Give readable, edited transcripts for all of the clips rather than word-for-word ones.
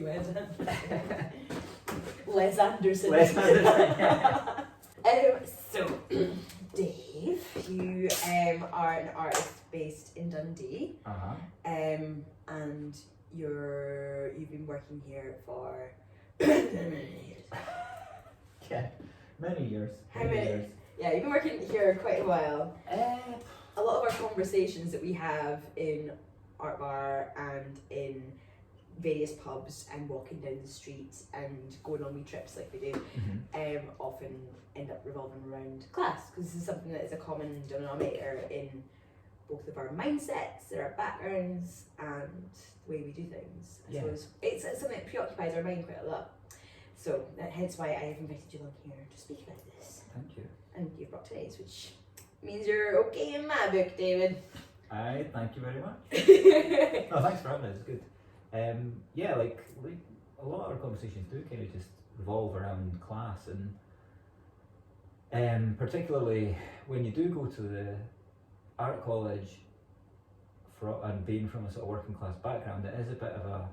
you, Wes Les Anderson. Les Anderson. So, Dave, you are an artist based in Dundee, and you've been working here for many years. Yeah, many years. How many? Yeah, you've been working here quite a while. A lot of our conversations that we have in Art Bar and in various pubs and walking down the street and going on wee trips like we do, often end up revolving around class, because this is something that is a common denominator in both of our mindsets, our backgrounds, and the way we do things. I suppose it's something that preoccupies our mind quite a lot. So hence why I have invited you along here to speak about this. Thank you. And you've brought today's, which means you're okay in my book, David. Aye, thank you very much. No, thanks for having us. It's good. Yeah, like a lot of our conversations do kind of just revolve around class, and particularly when you do go to the art college and being from a sort of working class background, it is a bit of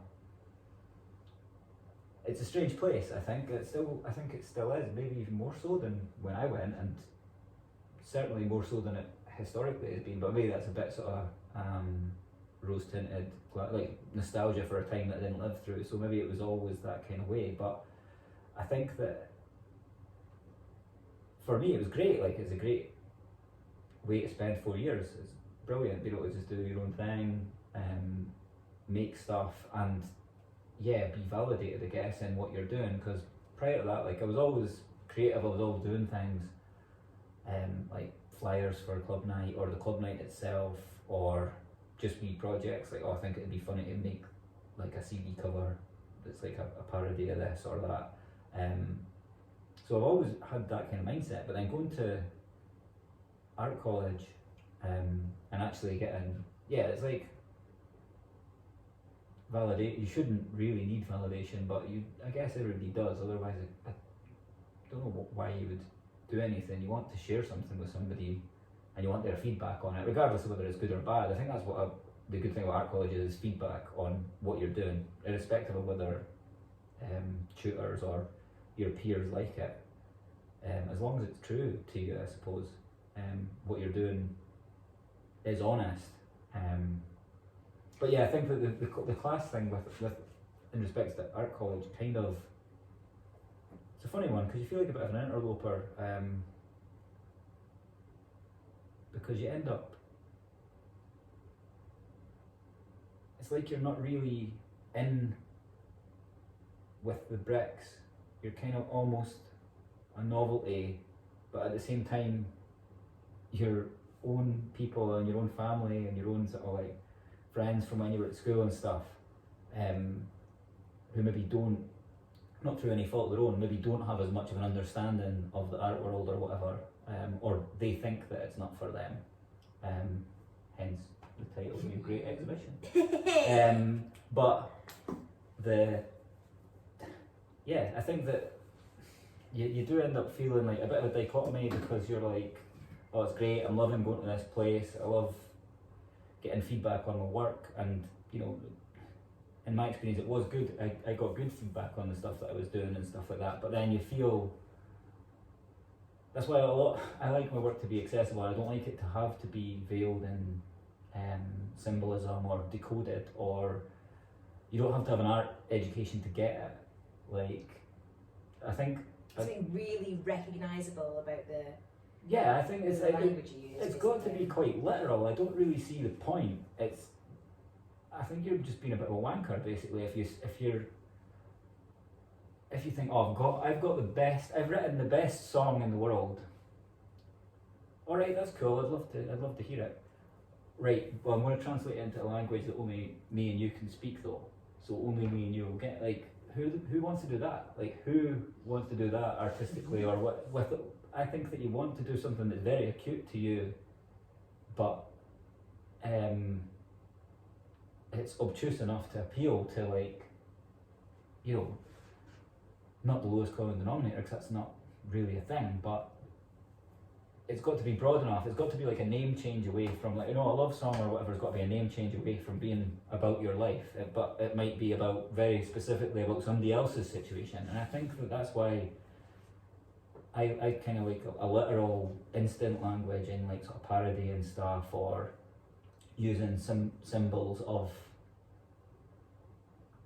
it's a strange place. I think it still is, maybe even more so than when I went, and certainly more so than it historically has been. But maybe that's a bit sort of rose tinted, like nostalgia for a time that I didn't live through. So maybe it was always that kind of way. But I think that for me it was great. Like, it's a great way to spend 4 years. It's brilliant, being able to just do your own thing, make stuff, and be validated, I guess, in what you're doing. Because prior to that, like, I was always creative. I was always doing things, like flyers for club night, or the club night itself, or just wee projects. Like, I think it'd be funny to make like a CD cover that's like a parody of this or that. So I've always had that kind of mindset. But then going to art college, and actually getting, it's like validate. You shouldn't really need validation, but I guess everybody does. Otherwise, I don't know why you would do anything. You want to share something with somebody, and you want their feedback on it, regardless of whether it's good or bad. I think that's what the good thing about art college is feedback on what you're doing, irrespective of whether tutors or your peers like it. As long as it's true to you, I suppose, what you're doing is honest. But yeah, I think that the class thing with in respect to art college kind of, it's a funny one, because you feel like a bit of an interloper, because you end up, it's like you're not really in with the bricks. You're kind of almost a novelty, but at the same time your own people and your own family and your own sort of like friends from when you were at school and stuff, who maybe don't, not through any fault of their own, maybe don't have as much of an understanding of the art world or whatever, or they think that it's not for them, hence the title of your great exhibition. But I think that you do end up feeling like a bit of a dichotomy, because you're like, oh, it's great, I'm loving going to this place, I love getting feedback on my work, and in my experience it was good. I got good feedback on the stuff that I was doing and stuff like that, but then you feel, that's why I like my work to be accessible. I don't like it to have to be veiled in symbolism or decoded, or you don't have to have an art education to get it. Like, I think something really recognisable about the I think it's like language you use. It's got to be quite literal. I don't really see the point. I think you're just being a bit of a wanker, basically, if you think, oh, I've written the best song in the world. All right, that's cool. I'd love to hear it. Right, well, I'm going to translate it into a language that only me and you can speak, though. So only me and you will get. Like, who wants to do that? Like, who wants to do that artistically, or what? With it? I think that you want to do something that's very acute to you, but it's obtuse enough to appeal to, like, not the lowest common denominator, because that's not really a thing, but it's got to be broad enough. It's got to be like a name change away from, like, a love song or whatever has got to be a name change away from being about your life. But it might be about very specifically about somebody else's situation. And I think that's why I kind of like a literal instant language in like sort of parody and stuff, or using some symbols of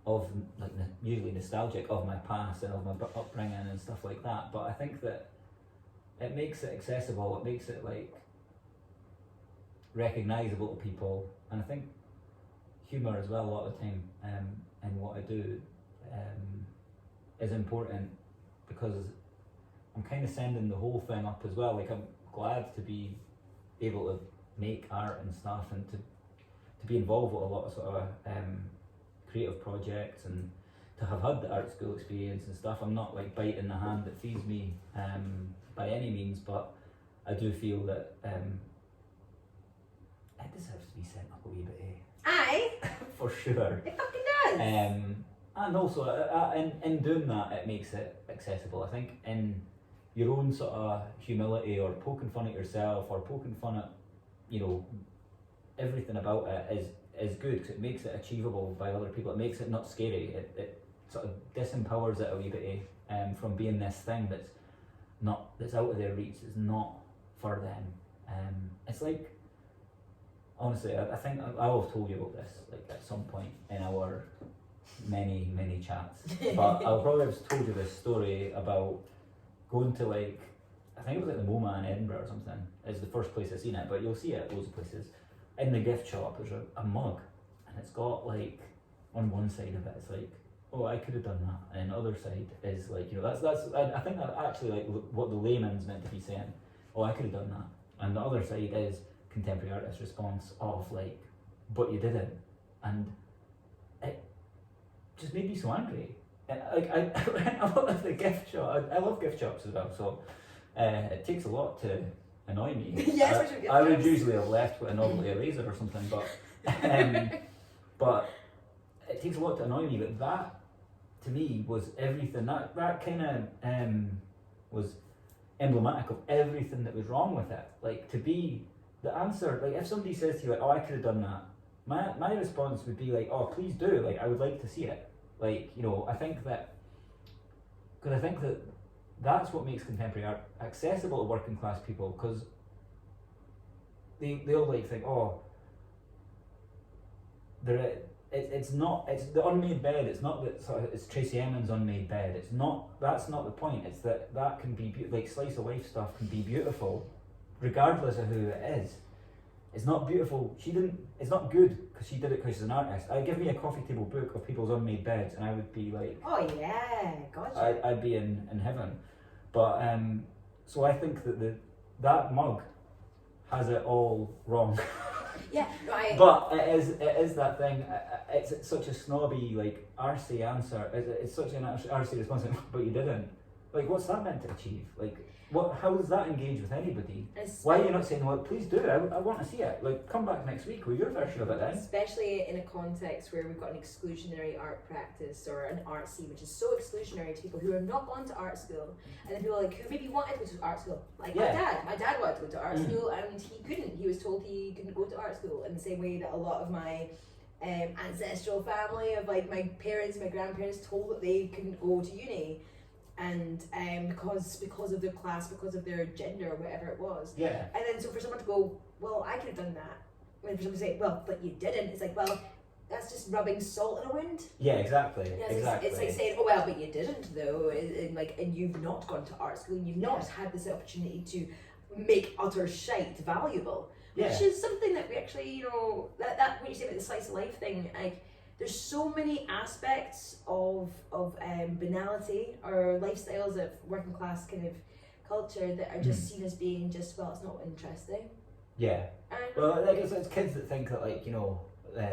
like usually nostalgic of my past and of my upbringing and stuff like that. But I think that it makes it accessible, it makes it like recognisable to people, and I think humour as well a lot of the time in what I do is important, because I'm kind of sending the whole thing up as well. Like, I'm glad to be able to make art and stuff, and to be involved with a lot of sort of creative projects, and to have had the art school experience and stuff. I'm not like biting the hand that feeds me by any means, but I do feel that it deserves to be sent up a wee bit, Aye. for sure. It fucking does. And also, in doing that, it makes it accessible. I think in your own sort of humility, or poking fun at yourself, or poking fun at, everything about it is good, because it makes it achievable by other people. It makes it not scary. It sort of disempowers it a wee bit from being this thing that's out of their reach, is not for them. It's like, honestly, I think I'll have told you about this like at some point in our many chats, but I'll probably have told you this story about going to, like, I think it was like the MoMA in Edinburgh or something. It's the first place I've seen it, but you'll see it at loads of places. In the gift shop, there's a mug, and it's got, like, on one side of it, it's like, oh, I could have done that, and the other side is like, that's I think that actually, like, what the layman's meant to be saying. Oh, I could have done that, and the other side is contemporary artist response of like, but you didn't, and it just made me so angry. Like, I love the gift shop. I love gift shops as well, so it takes a lot to annoy me. Yes, I would usually have left with a novelty eraser or something, but it takes a lot to annoy me. But that, to me, was everything. That kind of was emblematic of everything that was wrong with it. Like, to be the answer, like, if somebody says to you, like, oh, I could have done that, my response would be like, oh, please do, like, I would like to see it. Like, I think that, because I think that that's what makes contemporary art accessible to working class people, because they'll like think, oh, it's the unmade bed. It's not that sort of, it's Tracy Emin's unmade bed. It's not. That's not the point. It's that can be like slice of life stuff can be beautiful, regardless of who it is. It's not beautiful. It's not good because she did it because she's an artist. Give me a coffee table book of people's unmade beds, and I would be like, oh yeah, gotcha. I'd be in heaven. But so I think that mug has it all wrong. Yeah, right. But it is that thing. It's such a snobby, like, arsey answer. It's such an arsey response. But you didn't. Like, what's that meant to achieve? Like, how does that engage with anybody? Why are you not saying, well, please do, I want to see it. Like, come back next week with your version of it then. Especially in a context where we've got an exclusionary art practice, or an art scene, which is so exclusionary to people who have not gone to art school, and then people like who maybe wanted to go to art school. Like, yeah. my dad wanted to go to art school, and he couldn't. He was told he couldn't go to art school, in the same way that a lot of my ancestral family of, like, my parents, my grandparents, told that they couldn't go to uni. And because of their class, because of their gender, whatever it was. Yeah. And then so for someone to go, well, I could have done that. And for someone to say, well, but you didn't. It's like, well, that's just rubbing salt in a wound. Yeah, exactly. Exactly. It's like saying, oh well, but you didn't though, and you've not gone to art school, and you've not had this opportunity to make utter shite valuable. Yeah. Which is something that we actually, that what you say about the slice of life thing, like, there's so many aspects of banality or lifestyles of working class kind of culture that are just seen as being just, well, it's not interesting. Yeah. Well, like, it's kids that think that, like,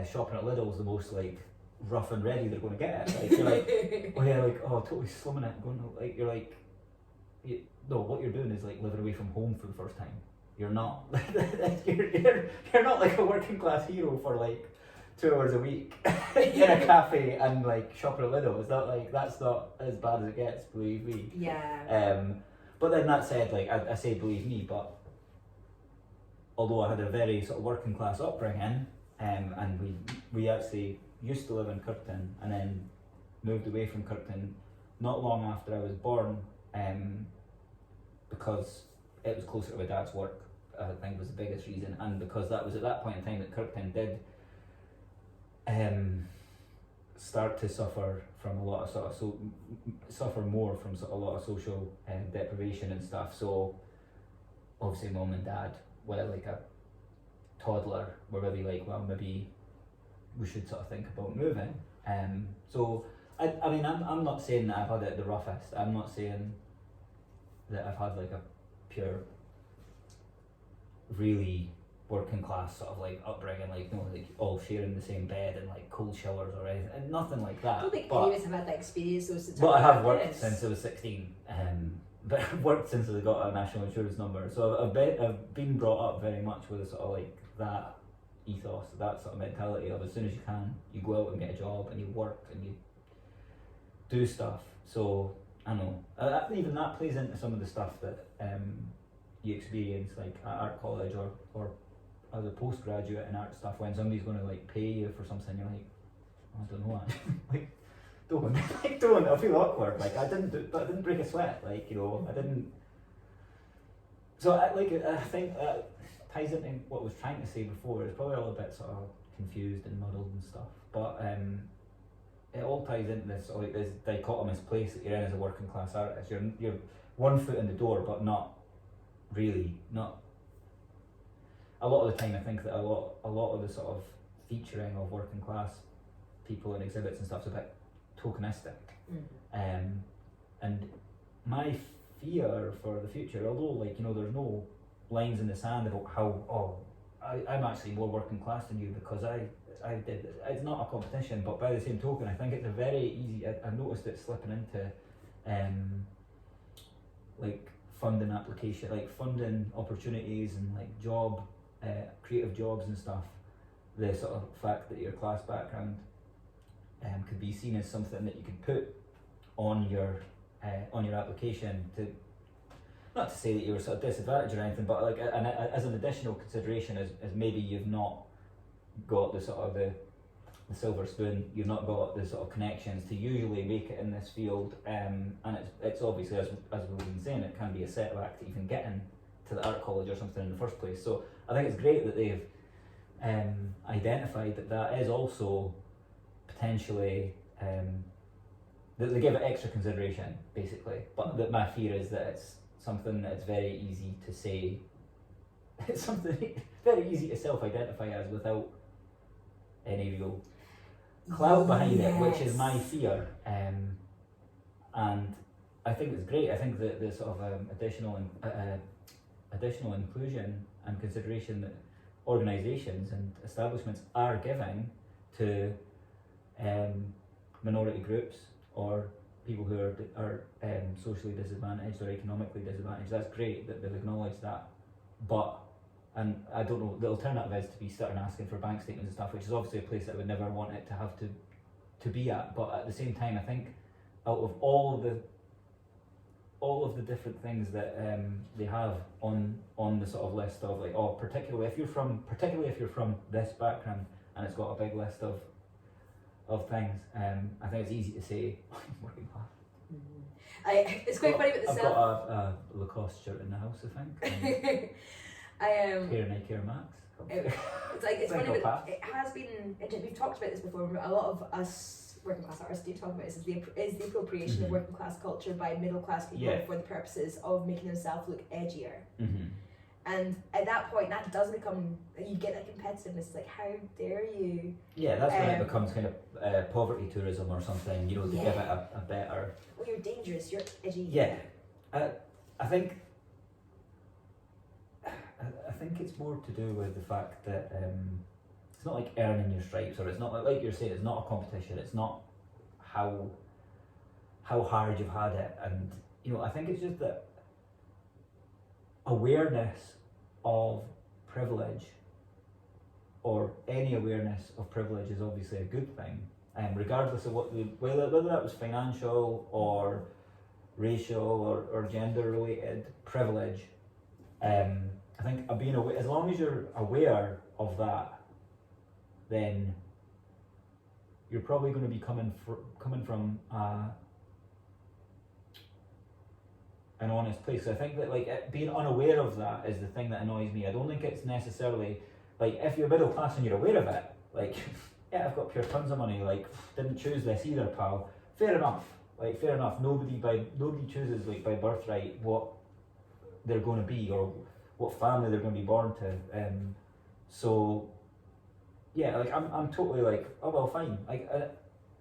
shopping at Lidl's the most, like, rough and ready they're going to get it. Like, you're like, oh yeah, like, oh, totally slumming it. Going, like, you're like, no, what you're doing is like living away from home for the first time. You're not. you're not like a working class hero for like 2 hours a week in a cafe and like shopping at Lidl. It's not like, that's not as bad as it gets, believe me. Yeah. But then that said, like, I say believe me, but although I had a very sort of working class upbringing, and we actually used to live in Kirkton and then moved away from Kirkton not long after I was born, because it was closer to my dad's work, I think was the biggest reason, and because that was at that point in time that Kirkton did start to suffer from a lot of suffer more from a lot of social deprivation and stuff. So obviously mum and dad, with like a toddler, were really like, well, maybe we should sort of think about moving. So I mean, I'm not saying that I've had it the roughest. I'm not saying that I've had like a pure, really working class sort of like upbringing, like, you know, like all sharing the same bed and like cold showers or anything, and nothing like that. I don't think any of us have had that experience though since But I have worked since I was 16, but I've worked since I got a national insurance number, so I've been brought up very much with a sort of like that ethos, that sort of mentality of as soon as you can, you go out and get a job and you work and you do stuff. So I know even that plays into some of the stuff that you experience like at art college or as a postgraduate in art stuff, when somebody's going to like pay you for something, you're like, I don't know, like don't, I feel awkward, like I didn't break a sweat, like, you know, I didn't. So I think that ties into what I was trying to say before. It's probably all a bit sort of confused and muddled and stuff, but it all ties into this like this dichotomous place that you're in as a working class artist. You're one foot in the door, but not really. Not a lot of the time. I think that a lot of the sort of featuring of working class people in exhibits and stuff's a bit tokenistic. And my fear for the future, although like, you know, there's no lines in the sand about how I'm actually more working class than you because I did, it's not a competition, but by the same token I think it's a very easy, I noticed it slipping into like funding application, like funding opportunities and like job creative jobs and stuff. The sort of fact that your class background could be seen as something that you could put on your application, to not to say that you were sort of disadvantaged or anything, but like as an additional consideration, as maybe you've not got the sort of the silver spoon, you've not got the sort of connections to usually make it in this field, and it's obviously, as we've been saying, it can be a setback to even getting to the art college or something in the first place. So I think it's great that they've identified that is also potentially that they give it extra consideration, basically. But that my fear is that it's something that's very easy to say, it's something very easy to self-identify as without any real clout behind it, which is my fear. And I think it's great. I think that the sort of additional inclusion and consideration that organisations and establishments are giving to minority groups or people who are socially disadvantaged or economically disadvantaged, that's great that they've acknowledged that. But, and I don't know, the alternative is to be starting asking for bank statements and stuff, which is obviously a place that I would never want it to have to be at. But at the same time, I think out of all of the different things that they have on the sort of list of like, particularly if you're from this background, and it's got a big list of things, I think it's easy to say working class. It's quite funny with the I've got a Lacoste shirt in the house, I think. Care and I Care Max. It's funny, but it has been. We've talked about this before. But a lot of us working class artists do talk about this. Is the appropriation of working class culture by middle class people for the purposes of making themselves look edgier. And at that point, that does become, you get that competitiveness, like, how dare you? Yeah, that's when it becomes kind of poverty tourism or something, you know, to give it a better... Well, you're dangerous, you're edgy. Yeah. I think it's more to do with the fact that it's not like earning your stripes, or it's not like you're saying, it's not a competition, it's not how hard you've had it, and, you know, I think it's just that awareness of privilege, or any awareness of privilege, is obviously a good thing, regardless of whether that was financial or racial or gender related privilege. I think being aware, as long as you're aware of that, then you're probably going to be coming from an honest place. So I think that like being unaware of that is the thing that annoys me. I don't think it's necessarily like if you're middle class and you're aware of it, like yeah, I've got pure tons of money, like didn't choose this either, pal. Fair enough. Like fair enough. Nobody chooses like by birthright what they're going to be or what family they're going to be born to. So yeah, like I'm totally like, oh well, fine. Like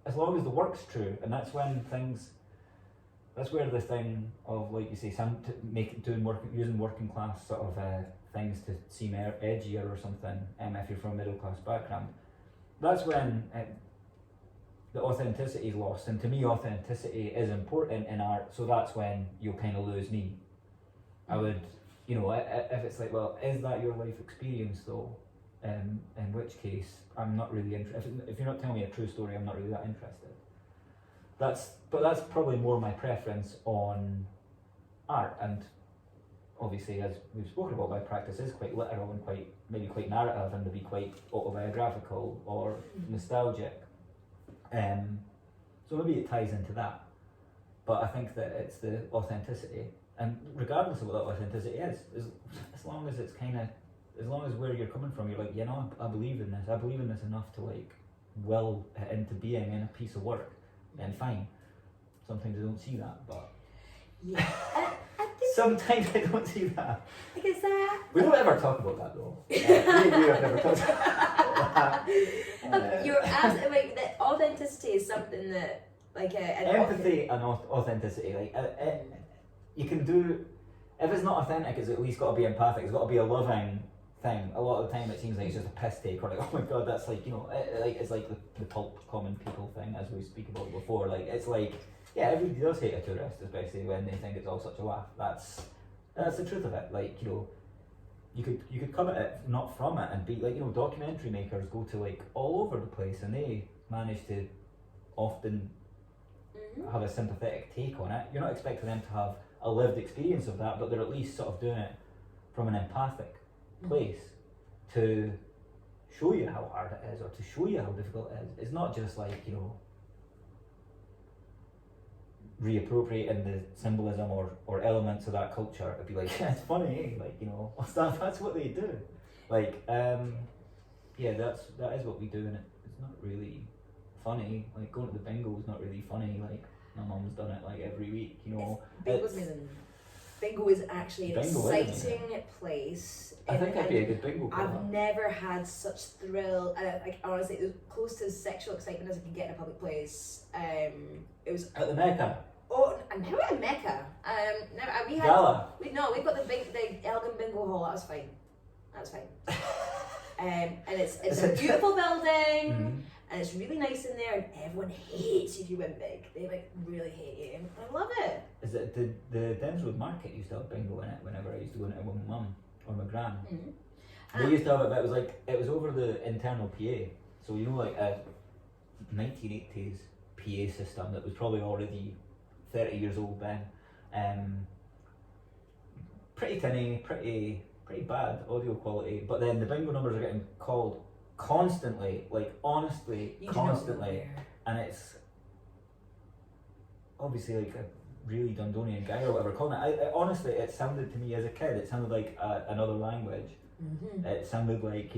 as long as the work's true, and that's when things. That's where the thing of, like you say, using working class sort of things to seem edgier or something, if you're from a middle class background, that's when the authenticity is lost. And to me, authenticity is important in art, so that's when you'll kind of lose me. I would, if it's like, well, is that your life experience though? In which case, I'm not really interested. If you're not telling me a true story, I'm not really that interested. That's probably more my preference on art, and obviously, as we've spoken about, my practice is quite literal and quite narrative, and to be quite autobiographical or nostalgic. So maybe it ties into that, but I think that it's the authenticity, and regardless of what that authenticity is, as long as it's as long as where you're coming from, you're like, I believe in this. I believe in this enough to like will it into being in a piece of work. Then fine. Sometimes I don't see that, but yeah, I think sometimes I don't see that. Because we don't ever talk about that though. We have never talked about that. You're absolutely like the authenticity is something that like empathy and authenticity. Like you can do if it's not authentic, it's at least got to be empathic. It's got to be a loving thing. A lot of the time it seems like it's just a piss take, or like, oh my god, that's like, it's like the pulp common people thing, as we speak about before. Like it's like, yeah, everybody does hate a tourist, especially when they think it's all such a laugh. That's the truth of it. Like, you could come at it not from it and be like, documentary makers go to like all over the place and they manage to often have a sympathetic take on it. You're not expecting them to have a lived experience of that, but they're at least sort of doing it from an empathic place to show you how hard it is or to show you how difficult it is. It's not just like, reappropriating the symbolism or elements of that culture. It'd be like, yeah, it's funny, eh? Like, that's what they do. Like, yeah, that is what we do, and it's not really funny. Like going to the bingo is not really funny. Like my mum's done it like every week, Bingo is actually an exciting place. I think I'd be a good bingo player. I've never had such thrill, like honestly, it was close to sexual excitement as I could get in a public place. It was at the Mecca. Oh, and how about Mecca? We've got the Elgin Bingo Hall. That was fine. And it's a beautiful building, and it's really nice in there, and everyone hates you if you win big. They like really hate you, and I love it. Is it the Dens Road Market used to have bingo in it whenever I used to go into it with my mum or my gran? They used to have it, but it was over the internal PA. So like a 1980s PA system that was probably already 30 years old then. Pretty tinny, pretty bad audio quality, but then the bingo numbers are getting called constantly, like honestly, constantly, and it's obviously like a really Dundonian guy or whatever calling it. Honestly, it sounded to me as a kid, it sounded like another language. It sounded like,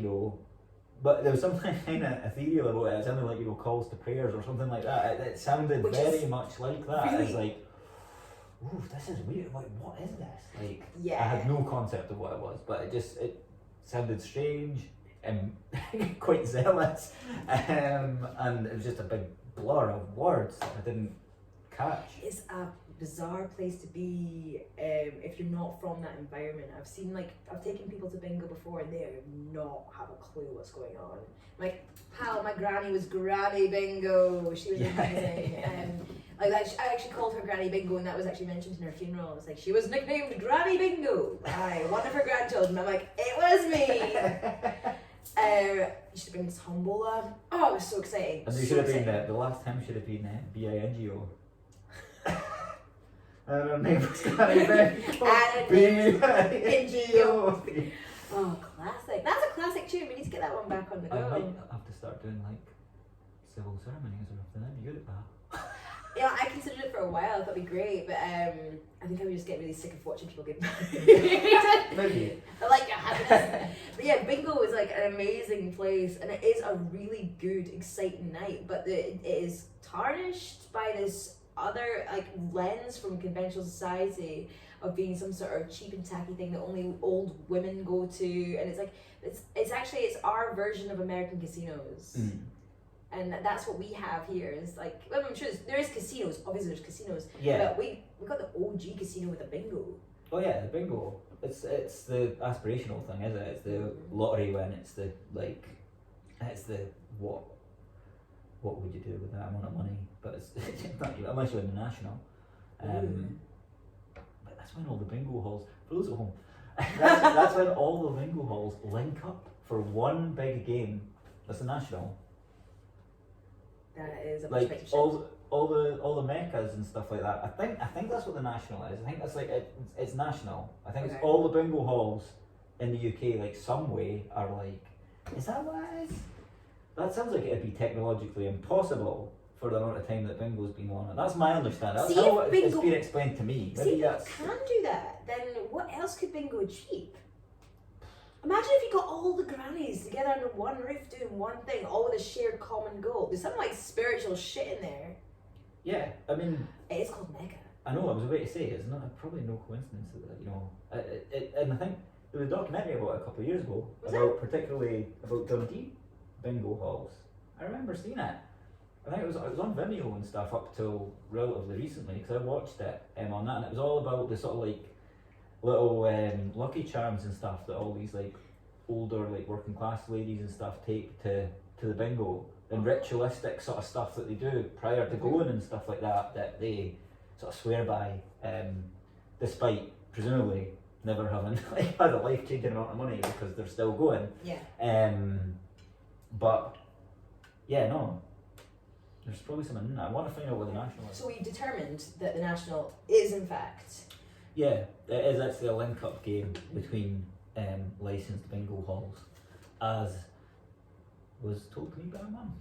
but there was something kind of ethereal about it. It sounded like, calls to prayers or something like that. It sounded very much like that. Really? It's like, ooh, this is weird. Like, what is this? Like, yeah. I had no concept of what it was, but it sounded strange and quite zealous, and it was just a big blur of words that I didn't catch. It's a bizarre place to be if you're not from that environment. I've taken people to bingo before and they do not have a clue what's going on. Like, my granny was Granny Bingo. She was amazing. I actually called her Granny Bingo, and that was actually mentioned in her funeral. It was like, she was nicknamed Granny Bingo by one of her grandchildren. I'm like, it was me. You should bring this humble. Oh, it was so exciting. And they should have been the last time should have been BINGO. And our neighbours carry bingo. Bingo. Oh, classic. That's a classic tune. We need to get that one back on the go. I might have to start doing like civil ceremonies or something. I'd be good at that. Yeah, I considered it for a while. That'd be great, but I think I would just get really sick of watching people get married. Maybe. I like your happiness. But yeah, bingo is like an amazing place, and it is a really good, exciting night. But it is tarnished by this other like lens from conventional society of being some sort of cheap and tacky thing that only old women go to, and it's like it's actually our version of American casinos. And that's what we have here. Is like, well, I'm sure there is casinos. Obviously, there's casinos. Yeah. But we got the OG casino with a bingo. Oh yeah, the bingo. It's the aspirational thing, isn't it? It's the lottery win. It's the like, it's the what would you do with that amount of money? But it's not unless you're in the national. But that's when all the bingo halls. For those at home, that's when all the bingo halls link up for one big game. That's the national. That is a like perspective all the meccas and stuff like that. I think that's what the national is. I think that's like it's national. I think it's all the bingo halls in the UK like some way are like. Is that what it is? That sounds like it'd be technologically impossible for the amount of time that bingo's been on. And that's my understanding. That's how it's been explained to me. See, if you can do that, then what else could bingo achieve? Imagine if you got all the grannies together under one roof doing one thing, all with a shared common goal. There's some like spiritual shit in there. Yeah, I mean... It is called Mecca. I know, I was about to say, it's not probably no coincidence that, you know... and I think there was a documentary about it a couple of years ago, particularly about Dundee bingo halls. I remember seeing it. I think it was on Vimeo and stuff up till relatively recently, because I watched it on that, and it was all about the sort of like little Lucky Charms and stuff that all these like older like working class ladies and stuff take to the bingo, and ritualistic sort of stuff that they do prior to going and stuff like that they sort of swear by, despite presumably never having like had a life-changing amount of money because they're still going. Yeah. But yeah, no. There's probably something in that. I want to find out what the national is. So we've determined that the national is in fact... Yeah, it is actually a link-up game between licensed bingo halls, as was told to me by my mum.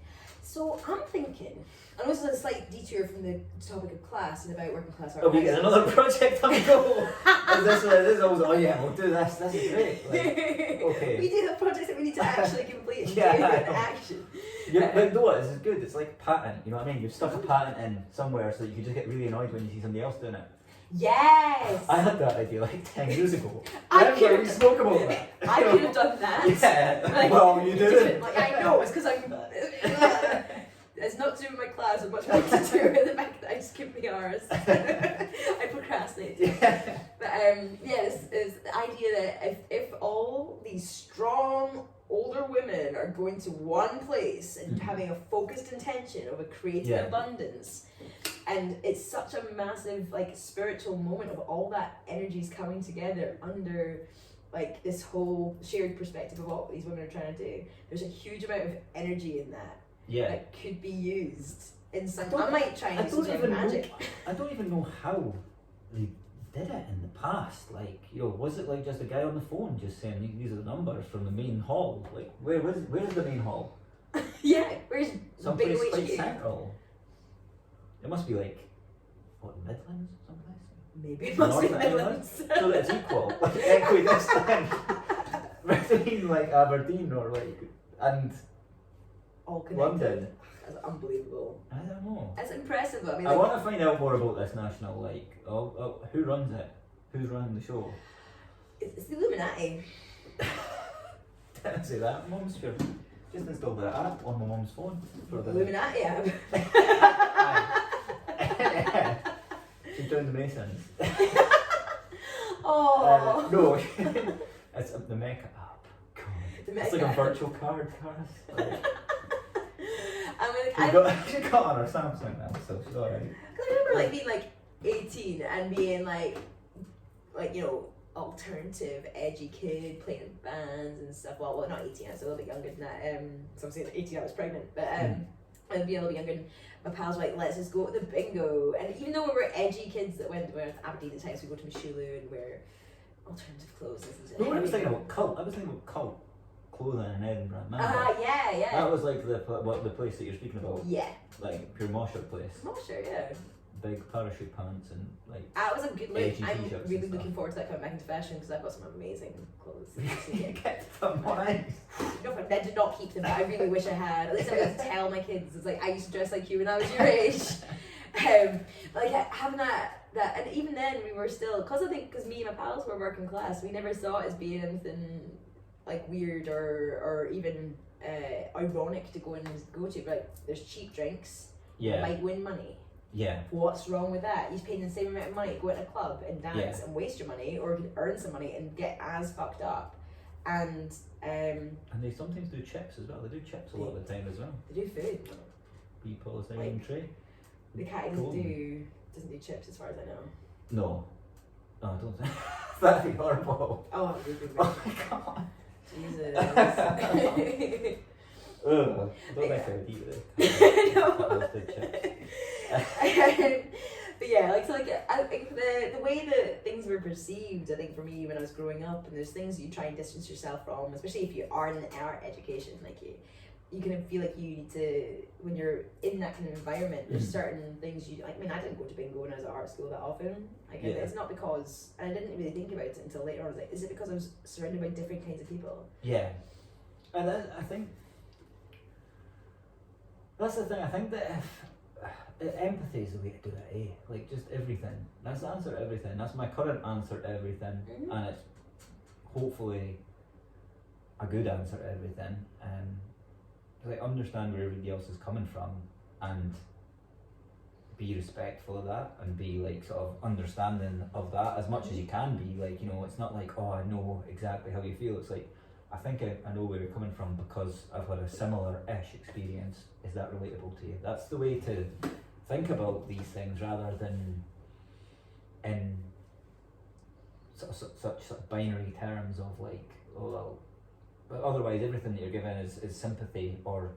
So I'm thinking, I know this is a slight detour from the topic of class and about working class. Oh, we get another project on the go. this is always, oh yeah, we'll do this. This is great. Like, okay. We do have projects that we need to actually complete and do in action. Yeah, but no, this is good. It's like patent. You know what I mean? You've stuck a patent in somewhere so that you can just get really annoyed when you see somebody else doing it. Yes! I had that idea like 10 years ago. We spoke about that. I could have done that. Yeah, like, well, you didn't. Like, I know, it's because I'm... it's not to do with my class, it's much more to do with the fact that I skip the hours. I procrastinate. Yeah. But this is the idea that if all these strong older women are going to one place and having a focused intention of a creating abundance, and it's such a massive like spiritual moment of all that energies coming together under like this whole shared perspective of what these women are trying to do. There's a huge amount of energy in that that could be used in some... I might try and do some sort of magic. I don't even know how they did it in the past. Like, you know, was it like just a guy on the phone just saying these are the numbers from the main hall? Like, where's the main hall? Yeah, where's someplace Big quite HQ? central. It must be like, what, Midlands someplace? Maybe it must be Midlands. So that it's equal, like equidistant between like Aberdeen or like and all connected. London. That's unbelievable. I don't know. That's impressive. I mean, I want to find out more about this national. Like, who runs it? Who's running the show? It's the Illuminati. Didn't say that. Mum's sure. Just installed that app on my mum's phone for the Illuminati app. She's doing the Masons. Oh. No, it's the Mecca app. God. It's like a app. virtual card, Charis. Like, she got on her Samsung now, so she's alright. I remember like being like 18 and being like you know, alternative, edgy kid playing in bands and stuff. Well, not 18, I was a little bit younger than that. So I'm saying at 18 I was pregnant, but I'd be a little bit younger, and my pals were like, let's just go to the bingo. And even though we were edgy kids that went to Aberdeen at times, we go to Mishulu and wear alternative clothes. No, I was thinking about cult. I was thinking about cult clothing in Edinburgh. Yeah. That was like the place that you're speaking about. Yeah. Like pure mosher place. Mosher, yeah. Big parachute pants and like. That was a good look. edgy I'm t-shirts really and looking stuff. forward to that coming back into fashion because I've got some amazing clothes. Get them on. No, I did not keep them, but I really wish I had. At least I was to tell my kids. It's like I used to dress like you when I was your age. Like having that, and even then we were still, because me and my pals were working class, we never saw it as being anything like weird or even ironic to go to. But like, there's cheap drinks. Yeah. You might win money. Yeah. What's wrong with that? You're paying the same amount of money to go in a club and dance and waste your money, or you can earn some money and get as fucked up. And they sometimes do chips as well. They do chips a lot of the time as well. They do food. Be polyethylene tray. The cat doesn't do chips as far as I know. No. No, I don't think. That'd be horrible. Oh, it would be Oh my god. Jesus. Ugh. I don't think I would eat it. No. Those big chips. But yeah, like, so like I think the way that things were perceived, I think for me when I was growing up, and there's things you try and distance yourself from, especially if you are in an art education, like you kind of feel like you need to, when you're in that kind of environment, there's certain things you, like, I mean, I didn't go to bingo when I was at art school that often. Like, it's not because, and I didn't really think about it until later on. I was like, is it because I was surrounded by different kinds of people? Yeah. And then I think that's the thing. I think that if empathy is the way to do it, eh? Like, just everything. That's the answer to everything. That's my current answer to everything, and it's hopefully a good answer to everything. Like, understand where everybody else is coming from, and be respectful of that, and be like sort of understanding of that as much as you can be. Like, you know, it's not like, oh, I know exactly how you feel. It's like, I think I know where you're coming from because I've had a similar-ish experience. Is that relatable to you? That's the way to think about these things, rather than in such binary terms of like, oh well. But otherwise, everything that you're given is sympathy, or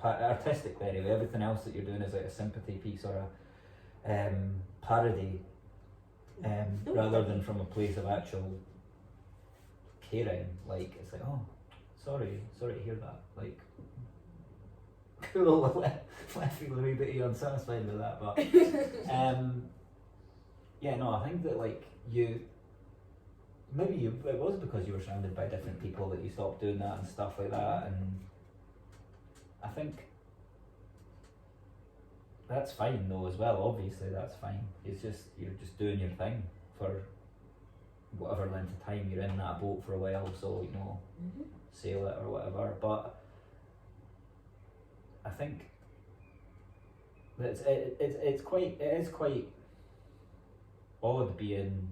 artistically anyway. Everything else that you're doing is like a sympathy piece or a parody, rather than from a place of actual caring. Like, it's like, oh, sorry to hear that. Like, cool. I feel a wee bit unsatisfied with that, but yeah, no, I think that like it was because you were surrounded by different people that you stopped doing that and stuff like that, and I think that's fine though as well. Obviously, that's fine. It's just you're just doing your thing for whatever length of time you're in that boat for a while, so you know, sail it or whatever. But I think that it is quite odd being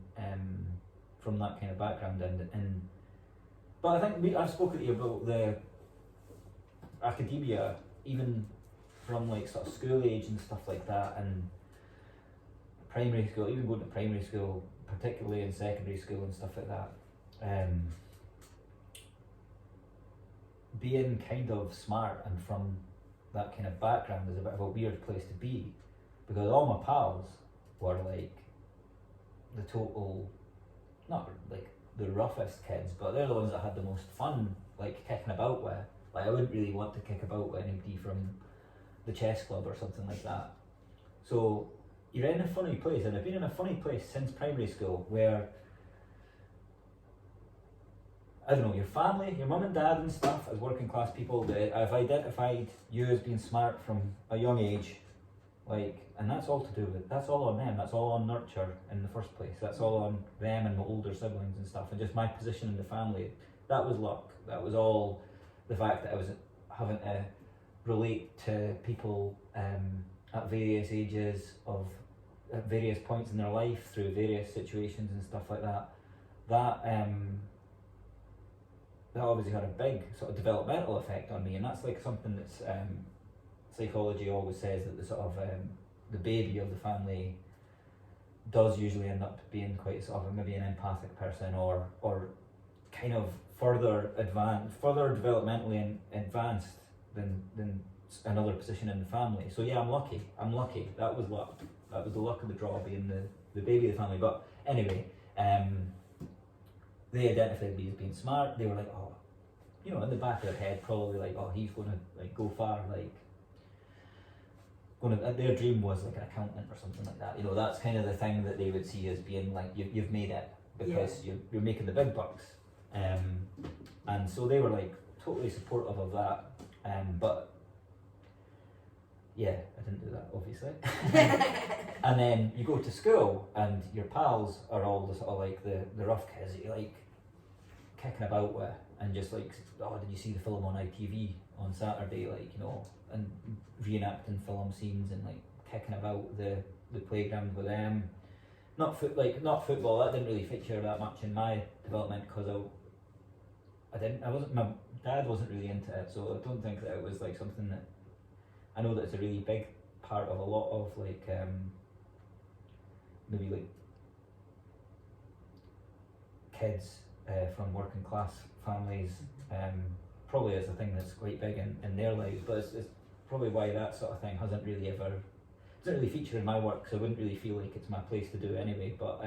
from that kind of background, and but I think I've spoken to you about the academia, even from like sort of school age and stuff like that, and primary school, even going to primary school, particularly in secondary school and stuff like that, being kind of smart and from that kind of background is a bit of a weird place to be, because all my pals were like the total, not like the roughest kids, but they're the ones that had the most fun, like kicking about with. Like, I wouldn't really want to kick about with anybody from the chess club or something like that. So you're in a funny place, and I've been in a funny place since primary school, where I don't know, your family, your mum and dad and stuff, as working class people, that I've identified you as being smart from a young age, like, and that's all to do with, that's all on them, that's all on nurture in the first place, that's all on them and my older siblings and stuff, and just my position in the family. That was luck. That was all the fact that I was having to relate to people at various ages of, at various points in their life, through various situations and stuff like that. That obviously had a big sort of developmental effect on me, and that's like something that's psychology always says, that the sort of the baby of the family does usually end up being quite sort of maybe an empathic person, or kind of further developmentally advanced than another position in the family. So yeah, I'm lucky. That was luck. That was the luck of the draw, being the baby of the family. But anyway, they identified me as being smart. They were like, oh, you know, in the back of their head, probably like, oh, he's gonna like go far, like their dream was like an accountant or something like that. You know, that's kind of the thing that they would see as being like, you've made it because you're making the big bucks. And so they were like totally supportive of that. But yeah, I didn't do that, obviously. And then you go to school and your pals are all the sort of like the rough kids that you like kicking about with, and just like, oh, did you see the film on ITV on Saturday, like, you know, and reenacting film scenes and like kicking about the playground with them. Not football, that didn't really feature that much in my development because my dad wasn't really into it, so I don't think that it was like something that, I know that it's a really big part of a lot of like maybe like kids from working class families, probably is a thing that's quite big in their lives, but it's probably why that sort of thing doesn't really feature in my work, so I wouldn't really feel like it's my place to do it anyway. But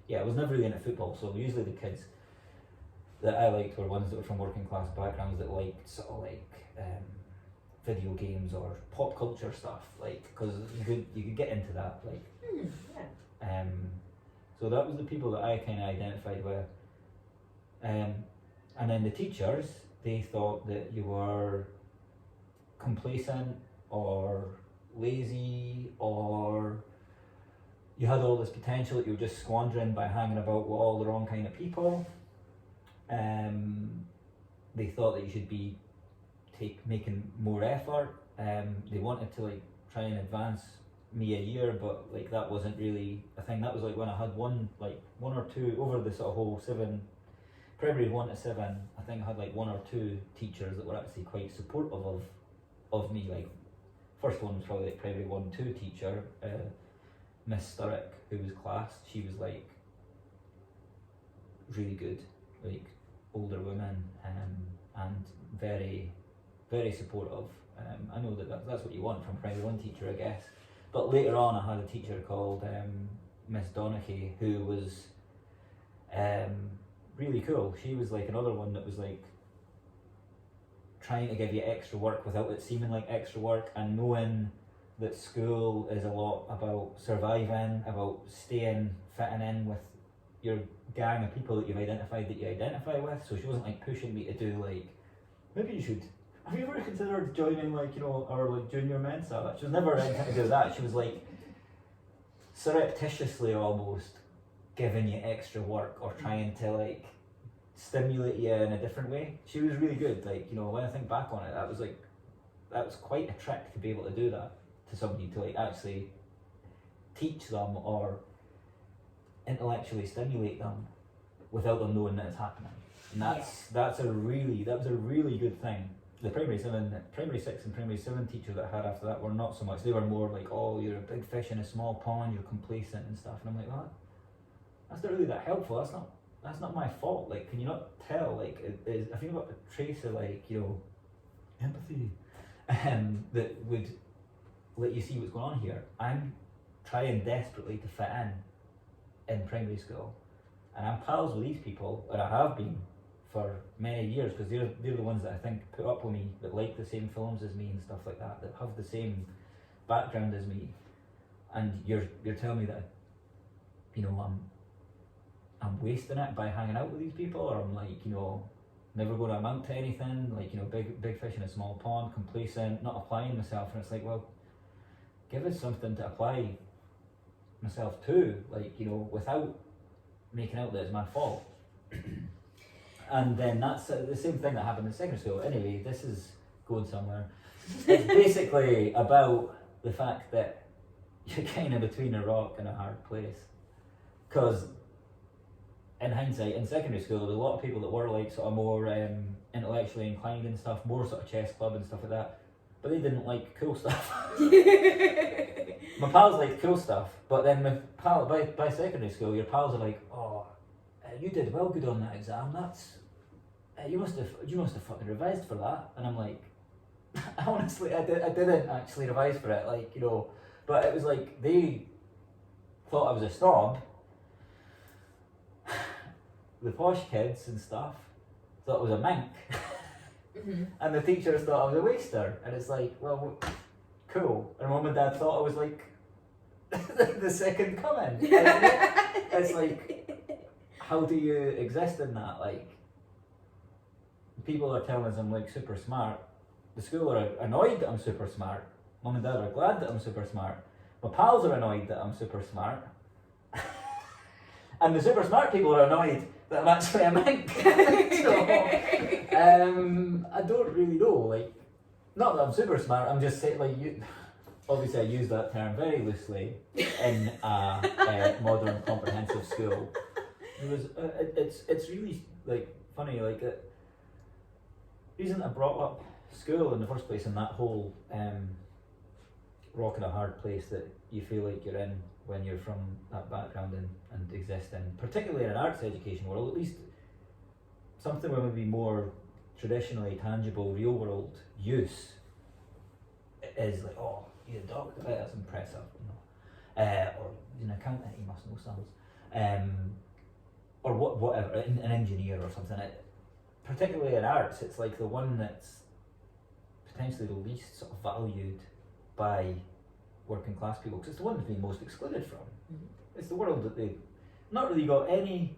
yeah, I was never really into football, so usually the kids that I liked were ones that were from working class backgrounds that liked sort of like video games or pop culture stuff, like, because you could get into that, like. So that was the people that I kind of identified with. And then the teachers, they thought that you were complacent or lazy, or you had all this potential that you were just squandering by hanging about with all the wrong kind of people. They thought that you should be making more effort. They wanted to like try and advance me a year, but like that wasn't really a thing. That was like when I had one or two over the sort of whole primary 1 to 7. I think I had like 1 or 2 teachers that were actually quite supportive of me. Like, first one was probably like primary 1-2 teacher, Miss Sturrock, who was class. She was like really good, like older woman, and very, very supportive. I know that's what you want from a primary 1 teacher, I guess. But later on, I had a teacher called Miss Donaghy, who was really cool. She was like another one that was like trying to give you extra work without it seeming like extra work, and knowing that school is a lot about surviving, about fitting in with your gang of people that you've identified that you identify with. So she wasn't like pushing me to do like, maybe you should, have you ever considered joining like, you know, our like junior Mensa? She was never anything to do with that. She was like surreptitiously almost giving you extra work or trying to like stimulate you in a different way. She was really good. Like, you know, when I think back on it, that was quite a trick to be able to do that to somebody, to like actually teach them or intellectually stimulate them without them knowing that it's happening. And that was a really good thing. The primary 6 and primary 7 teachers that I had after that were not so much. They were more like, oh, you're a big fish in a small pond, you're complacent and stuff. And I'm like, well, that's not really that helpful. That's not my fault. Like, can you not tell? Like, I think about a trace of like, you know, empathy, that would let you see what's going on here. I'm trying desperately to fit in primary school, and I'm pals with these people, and I have been for many years, because they're the ones that I think put up with me, that like the same films as me and stuff like that have the same background as me. And you're telling me that, you know, I'm wasting it by hanging out with these people, or I'm like, you know, never going to amount to anything, like, you know, big fish in a small pond, complacent, not applying myself. And it's like, well, give us something to apply myself to, like, you know, without making out that it's my fault. And then that's the same thing that happened in secondary school. Anyway, this is going somewhere. It's basically about the fact that you're kind of between a rock and a hard place. Because in hindsight, in secondary school, there was a lot of people that were like sort of more intellectually inclined and stuff, more sort of chess club and stuff like that, but they didn't like cool stuff. My pals liked cool stuff, but then by secondary school, your pals are like, oh, you did well good on that exam. That's you must have fucking revised for that. And I'm like, honestly, I didn't actually revise for it, like, you know, but it was like, they thought I was a snob. The posh kids and stuff thought I was a mink. Mm-hmm. And the teachers thought I was a waster. And it's like, well, cool. And Mum and Dad thought I was like the second coming. It's like, how do you exist in that? Like, people are telling us I'm like super smart. The school are annoyed that I'm super smart. Mum and Dad are glad that I'm super smart. My pals are annoyed that I'm super smart. And the super smart people are annoyed that I'm actually a mink. So, I don't really know. Like, not that I'm super smart. I'm just saying, like, obviously, I use that term very loosely in a modern comprehensive school. Because it's really like funny. Like, the reason I brought up school in the first place, in that whole rock and a hard place that you feel like you're in when you're from that background and exist in, particularly in an arts education world, at least something where maybe more traditionally tangible real world use is like, oh, you're a doctor, that's impressive, you know, or you're an accountant, you must know sums, or whatever, an engineer or something. Particularly in arts, it's like the one that's potentially the least sort of valued by working class people, because it's the one that's been most excluded from. Mm-hmm. It's the world that they've not really got any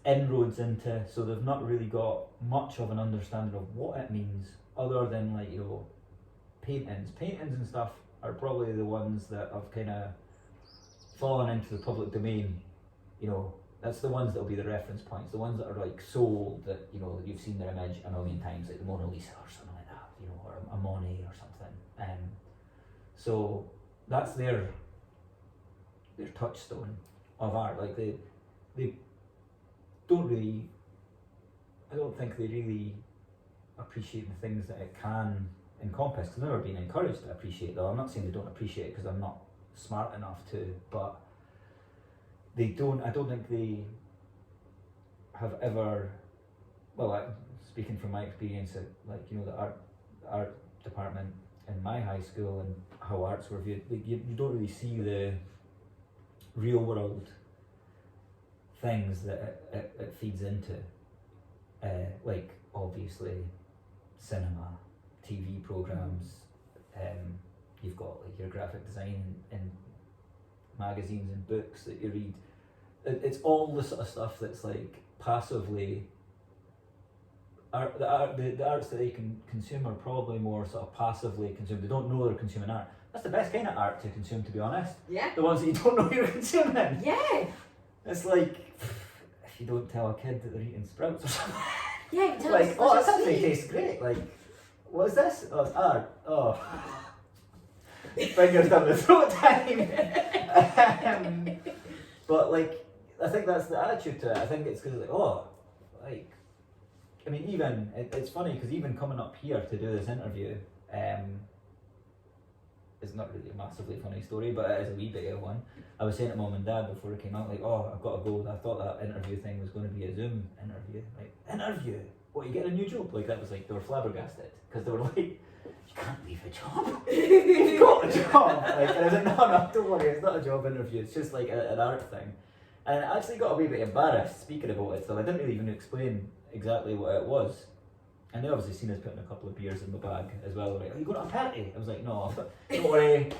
inroads into, so they've not really got much of an understanding of what it means, other than, like, you know, paintings and stuff are probably the ones that have kind of fallen into the public domain. You know, that's the ones that will be the reference points, the ones that are like sold, that, you know, that you've seen their image a million times, like the Mona Lisa or something like that, you know, or a Monet or something. So that's their touchstone of art. Like, they don't really, I don't think they really appreciate the things that it can encompass, because I've never been encouraged to appreciate, though. I'm not saying they don't appreciate it because I'm not smart enough to, but I don't think they have ever, well, speaking from my experience at, like, you know, the art department in my high school and how arts were viewed, like, you don't really see the real world things that it feeds into, like, obviously cinema, TV programs, you've got, like, your graphic design and magazines and books that you read. It's all the sort of stuff that's like passively the arts that they can consume are probably more sort of passively consumed. They don't know they're consuming art. That's the best kind of art to consume, to be honest. Yeah. The ones that you don't know you're consuming. Yeah. It's like, if you don't tell a kid that they're eating sprouts or something. Yeah, tell like, us, oh, that that actually tastes great. Like, what is this? Oh, it's art. Oh. Fingers down the throat time. But, like, I think that's the attitude to it. I think it's because, like, oh, like, I mean, even, it's funny because even coming up here to do this interview, it's not really a massively funny story, but it is a wee bit of one. I was saying to Mum and Dad before it came out, like, oh, I've got to go. I thought that interview thing was going to be a Zoom interview. Like, interview? What, you get a new job? Like, that was like, they were flabbergasted because they were like, you can't leave a job. You've got a job. Like, and I was like, no, don't worry, it's not a job interview. It's just like an art thing. And I actually got a wee bit embarrassed speaking about it, so I didn't really even explain exactly what it was. And they obviously seen us putting a couple of beers in my bag as well. They were like, are you going to a party? I was like, no, don't worry.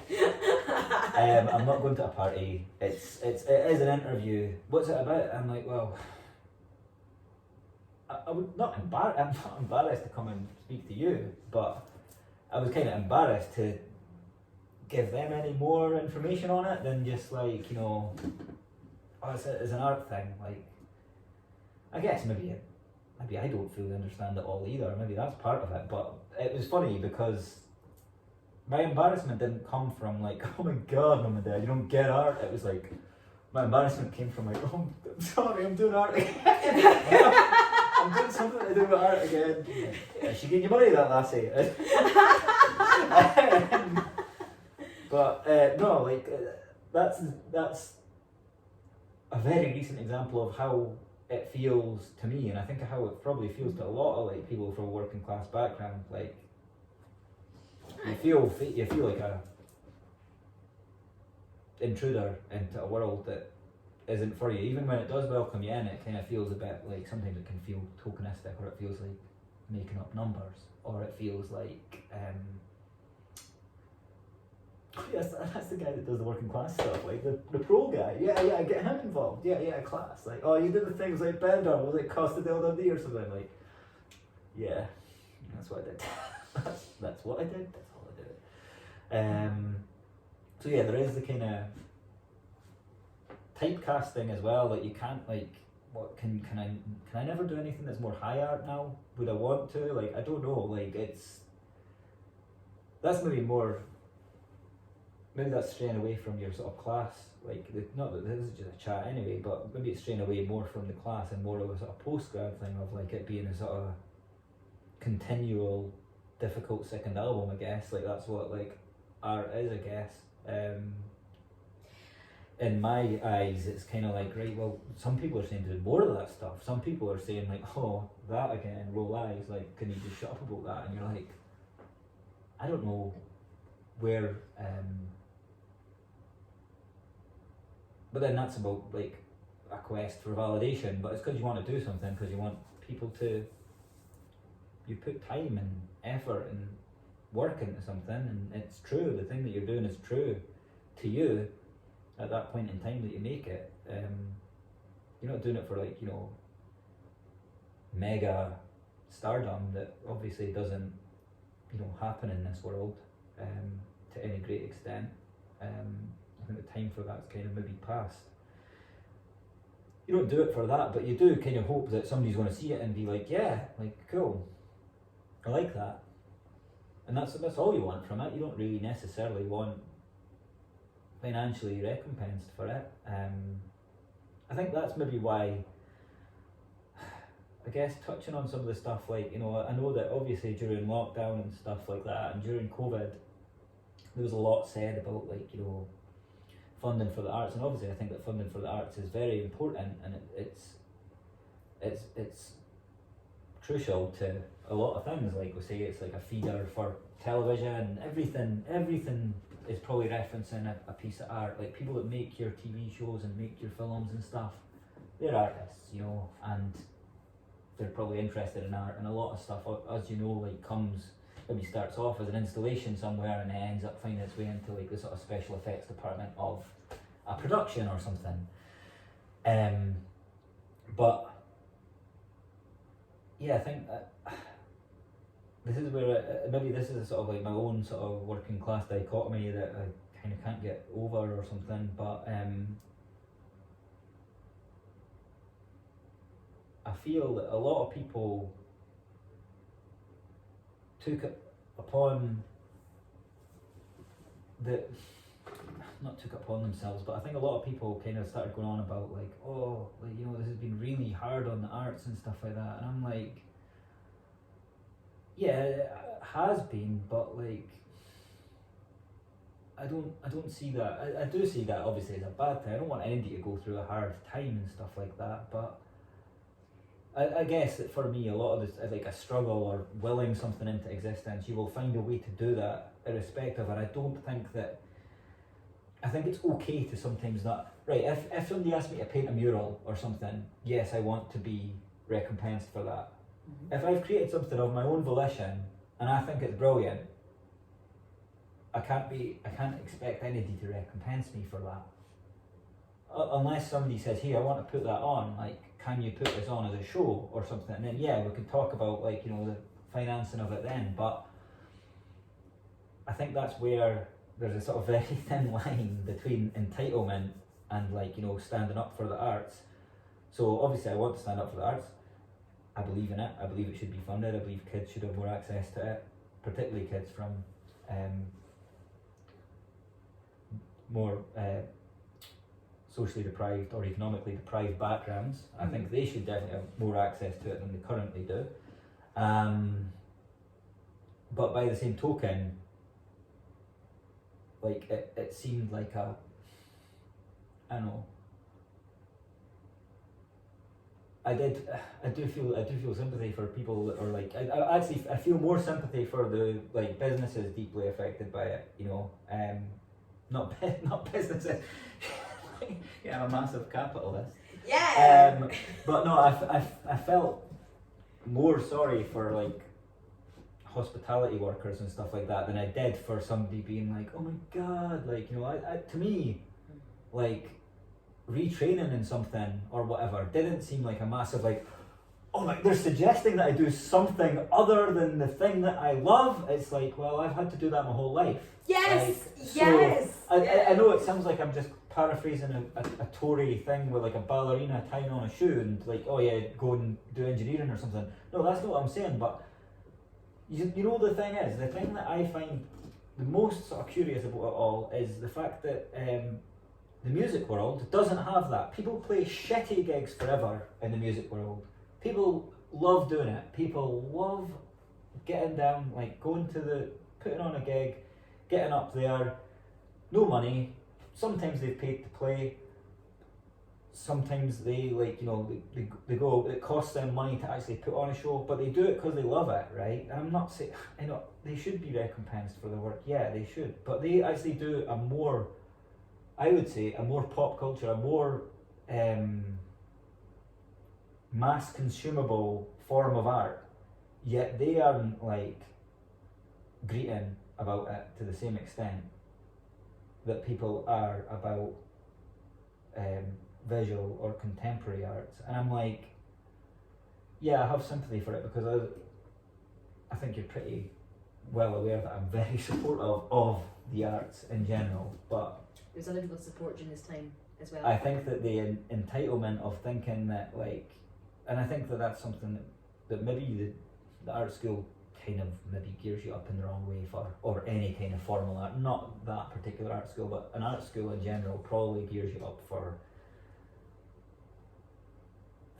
I'm not going to a party. It is an interview. What's it about? I'm like, well, I'm not embarrassed to come and speak to you, but I was kind of embarrassed to give them any more information on it than just, like, you know, oh, it's an art thing. Like, I guess maybe I don't fully understand it all either. Maybe that's part of it. But it was funny because my embarrassment didn't come from, like, oh my god, Mum and Dad, you don't get art. It was like, my embarrassment came from, like, oh, I'm sorry, I'm doing art again. I'm doing something to do with art again. Yeah, she gave you money, that lassie. But no, like, that's a very recent example of how it feels to me, and I think how it probably feels to a lot of like people from a working class background, like you feel like a intruder into a world that isn't for you. Even when it does welcome you in, it kind of feels a bit like, sometimes it can feel tokenistic, or it feels like making up numbers, or it feels like yes, that's the guy that does the working class stuff, like the pro guy. Yeah, get him involved. Yeah, class. Like, oh, you did the things like Bender, was it Costa del Dundee or something? Like, yeah, that's what I did. that's what I did. That's all I did. So yeah, there is the kind of typecasting as well. Like, you can't, like, what can I never do anything that's more high art now? Would I want to? Like, I don't know. Like, that's maybe more. Maybe that's straying away from your sort of class, like, not that this is just a chat anyway, but maybe it's straying away more from the class and more of a sort of post-grad thing of like it being a sort of continual, difficult second album, I guess. Like, that's what like art is, I guess. In my eyes, it's kind of like, right, well, some people are saying to do more of that stuff. Some people are saying like, oh, that again, roll eyes, like, can you just shut up about that? And you're like, I don't know where, but then that's about like a quest for validation, but it's because you want to do something, because you want people to, you put time and effort and work into something, and it's true, the thing that you're doing is true to you at that point in time that you make it. You're not doing it for like, you know, mega stardom that obviously doesn't, you know, happen in this world to any great extent. I think the time for that's kind of maybe past. You don't do it for that, but you do kind of hope that somebody's going to see it and be like, yeah, like, cool, I like that. And that's all you want from it. You don't really necessarily want financially recompensed for it. I think that's maybe why, I guess, touching on some of the stuff, like, you know, I know that obviously during lockdown and stuff like that, and during COVID, there was a lot said about, like, you know, funding for the arts, and obviously I think that funding for the arts is very important, and it's crucial to a lot of things. Like we say, it's like a feeder for television. Everything is probably referencing a piece of art. Like, people that make your TV shows and make your films and stuff, they're artists, you know, and they're probably interested in art, and a lot of stuff, as you know, like, maybe starts off as an installation somewhere and then ends up finding its way into like the sort of special effects department of a production or something. But yeah, I think this is where maybe this is a sort of like my own sort of working class dichotomy that I kind of can't get over or something. But I feel that a lot of people took it upon themselves, but I think a lot of people kind of started going on about like, oh, like, you know, this has been really hard on the arts and stuff like that, and I'm like, yeah, it has been, but like, I don't see that. I do see that obviously as a bad thing. I don't want anybody to go through a hard time and stuff like that, but I guess that for me, a lot of this is like a struggle or willing something into existence. You will find a way to do that irrespective, and I think it's okay to sometimes not, right, if somebody asks me to paint a mural or something, yes, I want to be recompensed for that. Mm-hmm. If I've created something of my own volition and I think it's brilliant, I can't expect anybody to recompense me for that. Unless somebody says, hey, I want to put that on, like, can you put this on as a show or something? And then, yeah, we can talk about, like, you know, the financing of it then. But I think that's where there's a sort of very thin line between entitlement and, like, you know, standing up for the arts. So obviously I want to stand up for the arts. I believe in it. I believe it should be funded. I believe kids should have more access to it, particularly kids from more socially deprived or economically deprived backgrounds. I think they should definitely have more access to it than they currently do. But by the same token, like, it seemed like I don't know, I do feel sympathy for people that are like, I feel more sympathy for the like businesses deeply affected by it, you know, not businesses. Yeah, I'm a massive capitalist. Yeah. But no, I felt more sorry for like hospitality workers and stuff like that than I did for somebody being like, oh my god, like, you know, to me, like, retraining in something or whatever didn't seem like a massive like, oh my, they're suggesting that I do something other than the thing that I love. It's like, well, I've had to do that my whole life. Yes, like, yes. I know it sounds like I'm just paraphrasing a Tory thing with like a ballerina tying on a shoe and like, oh yeah, go and do engineering or something. No, that's not what I'm saying, but you know the thing that I find the most sort of curious about it all is the fact that the music world doesn't have that. People play shitty gigs forever in the music world. People love doing it. People love getting down, like putting on a gig, getting up there, no money. Sometimes they've paid to play. Sometimes they like, you know, they go, it costs them money to actually put on a show, but they do it because they love it, right? And I'm not saying, I know, they should be recompensed for their work. Yeah, they should. But they actually do a more, I would say, a more pop culture, a more mass consumable form of art, yet they aren't like greeting about it to the same extent that people are about visual or contemporary arts. And I'm like, yeah, I have sympathy for it because I think you're pretty well aware that I'm very supportive of the arts in general, but There's other people to support during this time as well. I think that the entitlement of thinking that like, and I think that that's something that maybe the art school kind of maybe gears you up in the wrong way for, or any kind of formal art, not that particular art school, but an art school in general probably gears you up for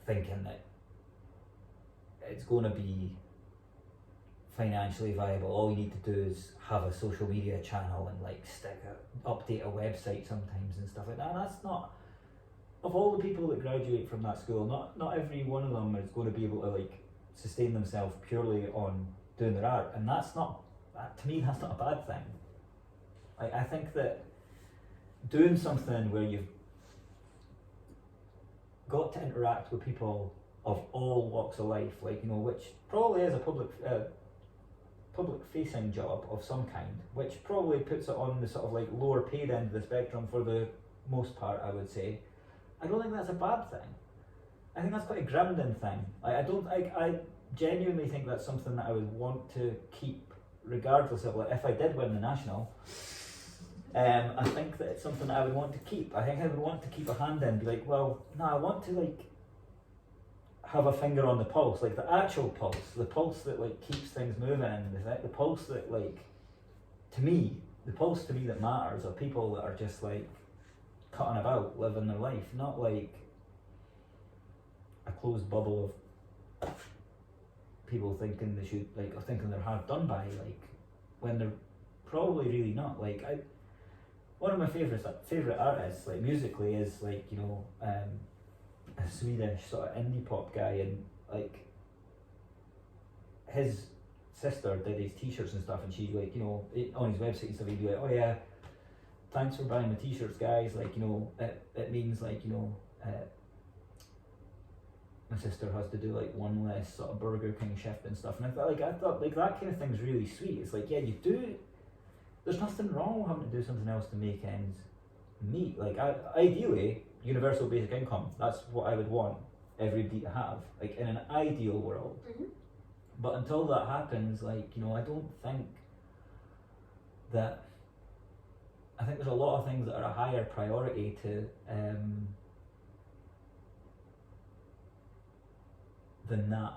thinking that it's going to be financially viable. All you need to do is have a social media channel and like update a website sometimes and stuff like that. And that's not, of all the people that graduate from that school, not every one of them is going to be able to like sustain themselves purely on doing their art, and to me that's not a bad thing. I think that doing something where you've got to interact with people of all walks of life, like, you know, which probably is a public facing job of some kind, which probably puts it on the sort of like lower paid end of the spectrum for the most part, I would say. I don't think that's a bad thing. I think that's quite a grounding thing. I genuinely think that's something that I would want to keep regardless of, like, if I did win the national. I think that it's something that I would want to keep. I think I would want to keep a hand in, be like, well, no, I want to like have a finger on the pulse, like the actual pulse, the pulse that like keeps things moving, the pulse that like, to me, the pulse to me that matters are people that are just like cutting about, living their life, not like a closed bubble of people thinking they should, like, or thinking they're hard done by, like, when they're probably really not. Like, one of my favourite artists, like, musically, is like, you know, a Swedish sort of indie pop guy, and like his sister did his t-shirts and stuff, and she, like, you know, on his website and stuff, he'd be like, oh yeah, thanks for buying my t-shirts, guys, like, you know, it means, like, you know, my sister has to do like one less sort of Burger King shift and stuff, and I thought like that kind of thing's really sweet. It's like, yeah, you do, there's nothing wrong with having to do something else to make ends meet. Like, ideally, universal basic income, that's what I would want everybody to have, like, in an ideal world. Mm-hmm. But until that happens, like, you know, I think there's a lot of things that are a higher priority to than that.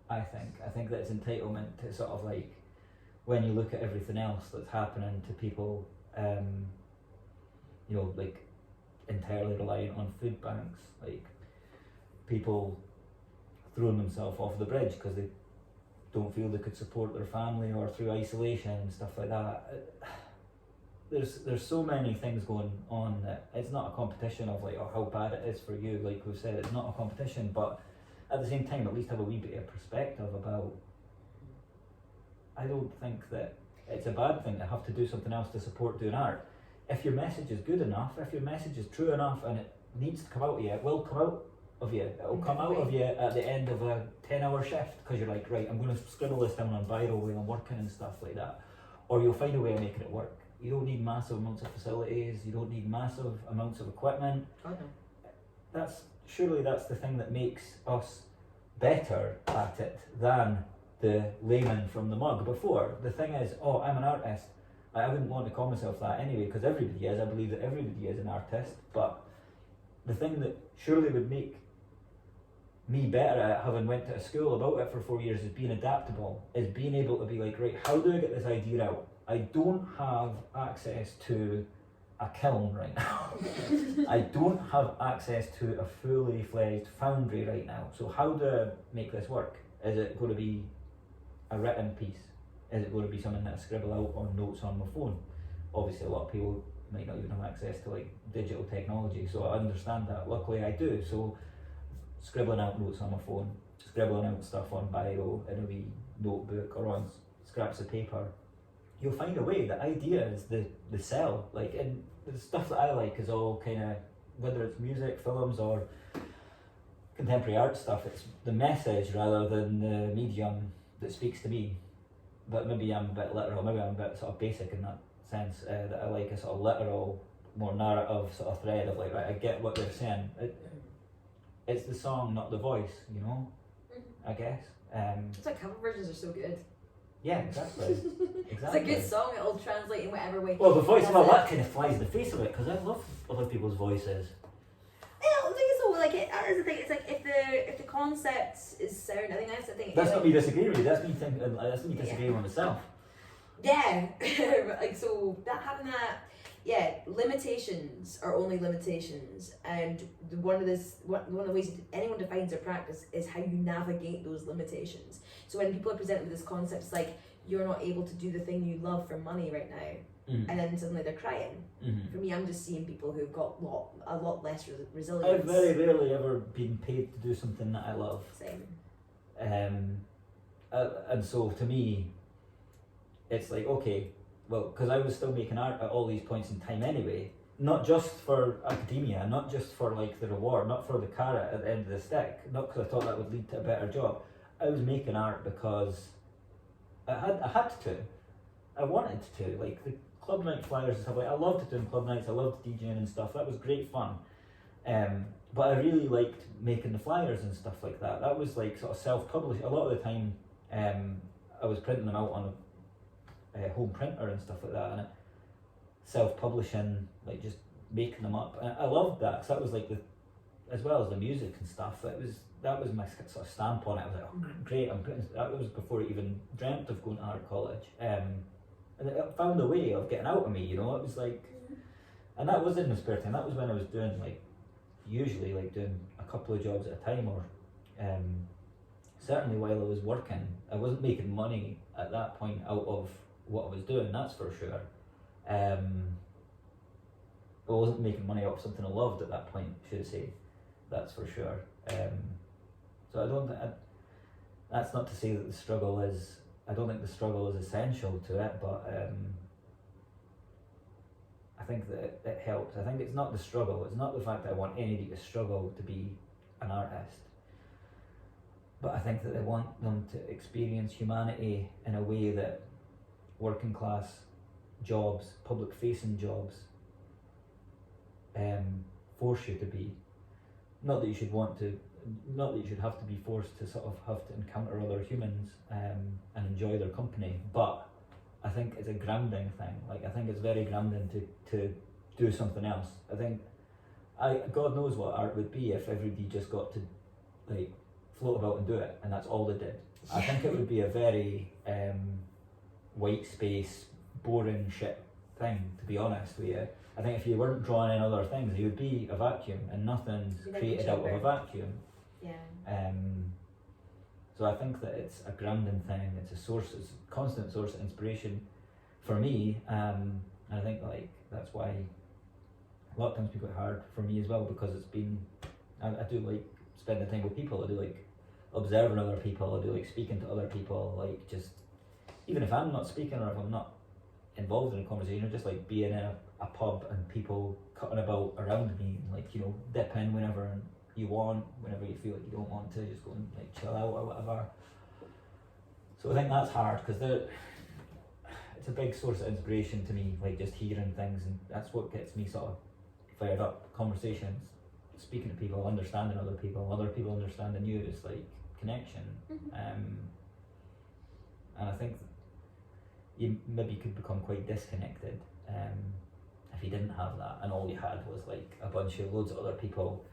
I think that it's entitlement to sort of like, when you look at everything else that's happening to people, you know, like entirely reliant on food banks, like people throwing themselves off the bridge because they don't feel they could support their family, or through isolation and stuff like that. there's so many things going on that it's not a competition of like, oh, how bad it is for you. Like we've said, it's not a competition, but at the same time, at least have a wee bit of perspective about. I don't think that it's a bad thing to have to do something else to support doing art. If your message is good enough, if your message is true enough, and it needs to come out of you, it will come out of you. It'll come out of you at the end of a 10-hour shift because you're like, right, I'm going to scribble this down on biro while I'm working and stuff like that. Or you'll find a way of making it work. You don't need massive amounts of facilities. You don't need massive amounts of equipment. Oh, no. That's the thing that makes us better at it than the layman from the mug before. The thing is, oh, I'm an artist. I wouldn't want to call myself that anyway, because everybody is. I believe that everybody is an artist. But the thing that surely would make me better at it, having went to a school about it for 4 years, is being adaptable, is being able to be like, right, how do I get this idea out? I don't have access to a kiln right now. I don't have access to a fully fledged foundry right now. So how do I make this work? Is it going to be a written piece? Is it going to be something that I scribble out on notes on my phone? Obviously a lot of people might not even have access to like digital technology, so I understand that. Luckily I do. So scribbling out notes on my phone, scribbling out stuff on biro in a wee notebook or on scraps of paper, you'll find a way. The idea is the cell. Like, and the stuff that I like is all kind of, whether it's music, films, or contemporary art stuff, it's the message rather than the medium that speaks to me. But maybe I'm a bit literal, maybe I'm a bit sort of basic in that sense, that I like a sort of literal, more narrative sort of thread of like, right, I get what they're saying. It's the song, not the voice, you know, I guess. It's like cover versions are so good. Yeah, exactly. It's a good song, it'll translate in whatever way. Well, the voice, well, that kind of flies in the face of it, because I love other people's voices. Yeah, I think it's all like it. That's the thing. It's like if the concept is sound, I think that's the thing. That's not me disagreeing with you. That's me thinking. That's me disagreeing with myself. Yeah, like so that having that. Yeah, limitations are only limitations, and one of the ways anyone defines their practice is how you navigate those limitations. So when people are presented with this concept, it's like you're not able to do the thing you love for money right now, and then suddenly they're crying. For me, I'm just seeing people who've got a lot less resilience. I've very rarely ever been paid to do something that I love. Same. And so to me, it's like, okay, well, because I was still making art at all these points in time anyway, not just for academia, not just for like the reward, not for the carrot at the end of the stick, not because I thought that would lead to a better job. I was making art because I had to. I wanted to. Like the club night flyers and stuff like that. I loved doing club nights, I loved DJing and stuff, that was great fun. But I really liked making the flyers and stuff like that. That was like sort of self-published. A lot of the time I was printing them out on a home printer and stuff like that, and self-publishing, like just making them up. And I loved that, because that was like as well as the music and stuff, that was my sort of stamp on it. I was like, oh, great, that was before I even dreamt of going to art college. And it found a way of getting out of me, you know. It was like, and that was in the spare time. That was when I was doing like, usually like doing a couple of jobs at a time, or certainly while I was working. I wasn't making money at that point out of what I was doing, that's for sure. I wasn't making money out of something I loved at that point, should I say, that's for sure. So I don't think, that's not to say that the struggle is, I don't think the struggle is essential to it, but I think that it helps. I think it's not the struggle, it's not the fact that I want anybody to struggle to be an artist, but I think that I want them to experience humanity in a way that working class jobs, public facing jobs, force you to be. Not that you should have to be forced to sort of have to encounter other humans and enjoy their company, but I think it's a grounding thing. Like, I think it's very grounding to do something else. I think, God knows what art would be if everybody just got to like float about and do it, and that's all they did. I think it would be a very white space, boring shit thing, to be honest with you. I think if you weren't drawing in other things, you would be a vacuum, and nothing's created out of a vacuum. Yeah. So I think that it's a grounding thing. It's a constant source of inspiration for me. And I think like that's why lockdown's been quite hard for me as well, because it's been, I do like spending time with people, I do like observing other people, I do like speaking to other people, like just, even if I'm not speaking or if I'm not involved in a conversation, just like being in a pub and people cutting about around me, and like, you know, dip in whenever you want, whenever you feel like you don't want to, just go and like chill out or whatever. So I think that's hard, because it's a big source of inspiration to me, like just hearing things, and that's what gets me sort of fired up. Conversations, speaking to people, understanding other people understanding you, is like connection. And I think you maybe could become quite disconnected if you didn't have that, and all you had was like a bunch of loads of other people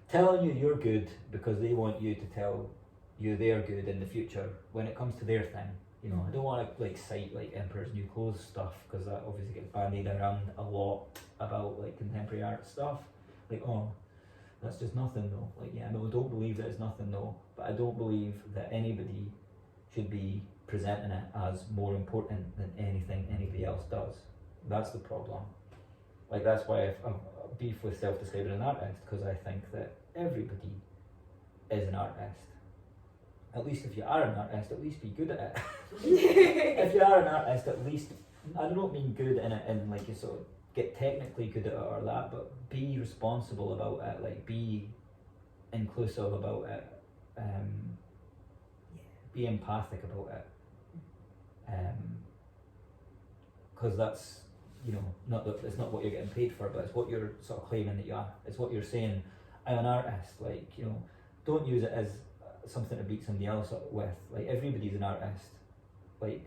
telling you you're good because they want you to tell you they're good in the future when it comes to their thing. You know, I don't want to like cite like Emperor's New Clothes stuff, because that obviously gets bandied around a lot about like contemporary art stuff. Like, oh, that's just nothing though. Like, yeah, no, I don't believe that it's nothing though, but I don't believe that anybody should be presenting it as more important than anything anybody else does. That's the problem. Like, that's why I've beef with self-describing an artist, because I think that everybody is an artist. At least if you are an artist, at least be good at it. If you are an artist, at least, I don't mean good in it and like you sort of get technically good at it or that, but be responsible about it, like be inclusive about it, be empathic about it, because that's, you know, not that it's not what you're getting paid for, but it's what you're sort of claiming that you are. It's what you're saying, I'm an artist. Like, you know, don't use it as something to beat somebody else up with. Like, everybody's an artist, like,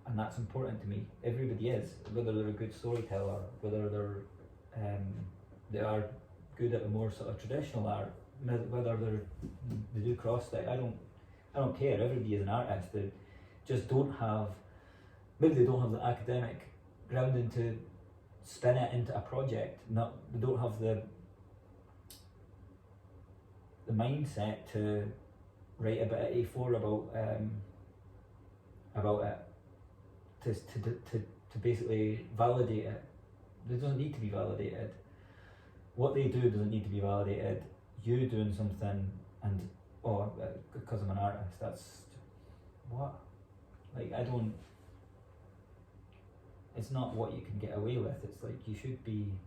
and that's important to me. Everybody is, whether they're a good storyteller, whether they are good at a more sort of traditional art, whether they do cross stick. I don't care. Everybody is an artist. They just don't have, maybe they don't have the academic grounding to spin it into a project. They don't have the mindset to write a bit of A4 about it, to basically validate it. It doesn't need to be validated. What they do doesn't need to be validated. You doing something and, oh, because I'm an artist, that's what? Like, it's not what you can get away with. It's like, you should be,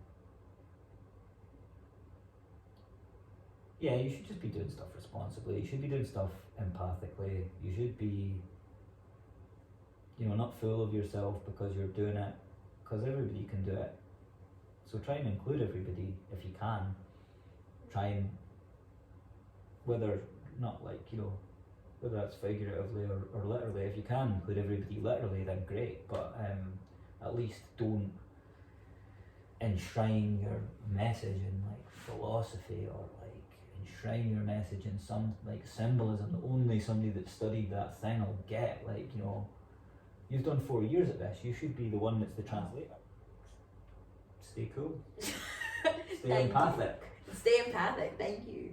yeah, you should just be doing stuff responsibly. You should be doing stuff empathically. You should be, you know, not full of yourself because you're doing it, because everybody can do it. So try and include everybody if you can. Try and, whether not like, you know, whether that's figuratively or literally, if you can include everybody literally, then great, but at least don't enshrine your message in like philosophy, or like enshrine your message in some like symbolism that only somebody that studied that thing will get. Like, you know, you've done 4 years at this, you should be the one that's the translator. Stay cool. Stay empathic. Stay empathic, thank you.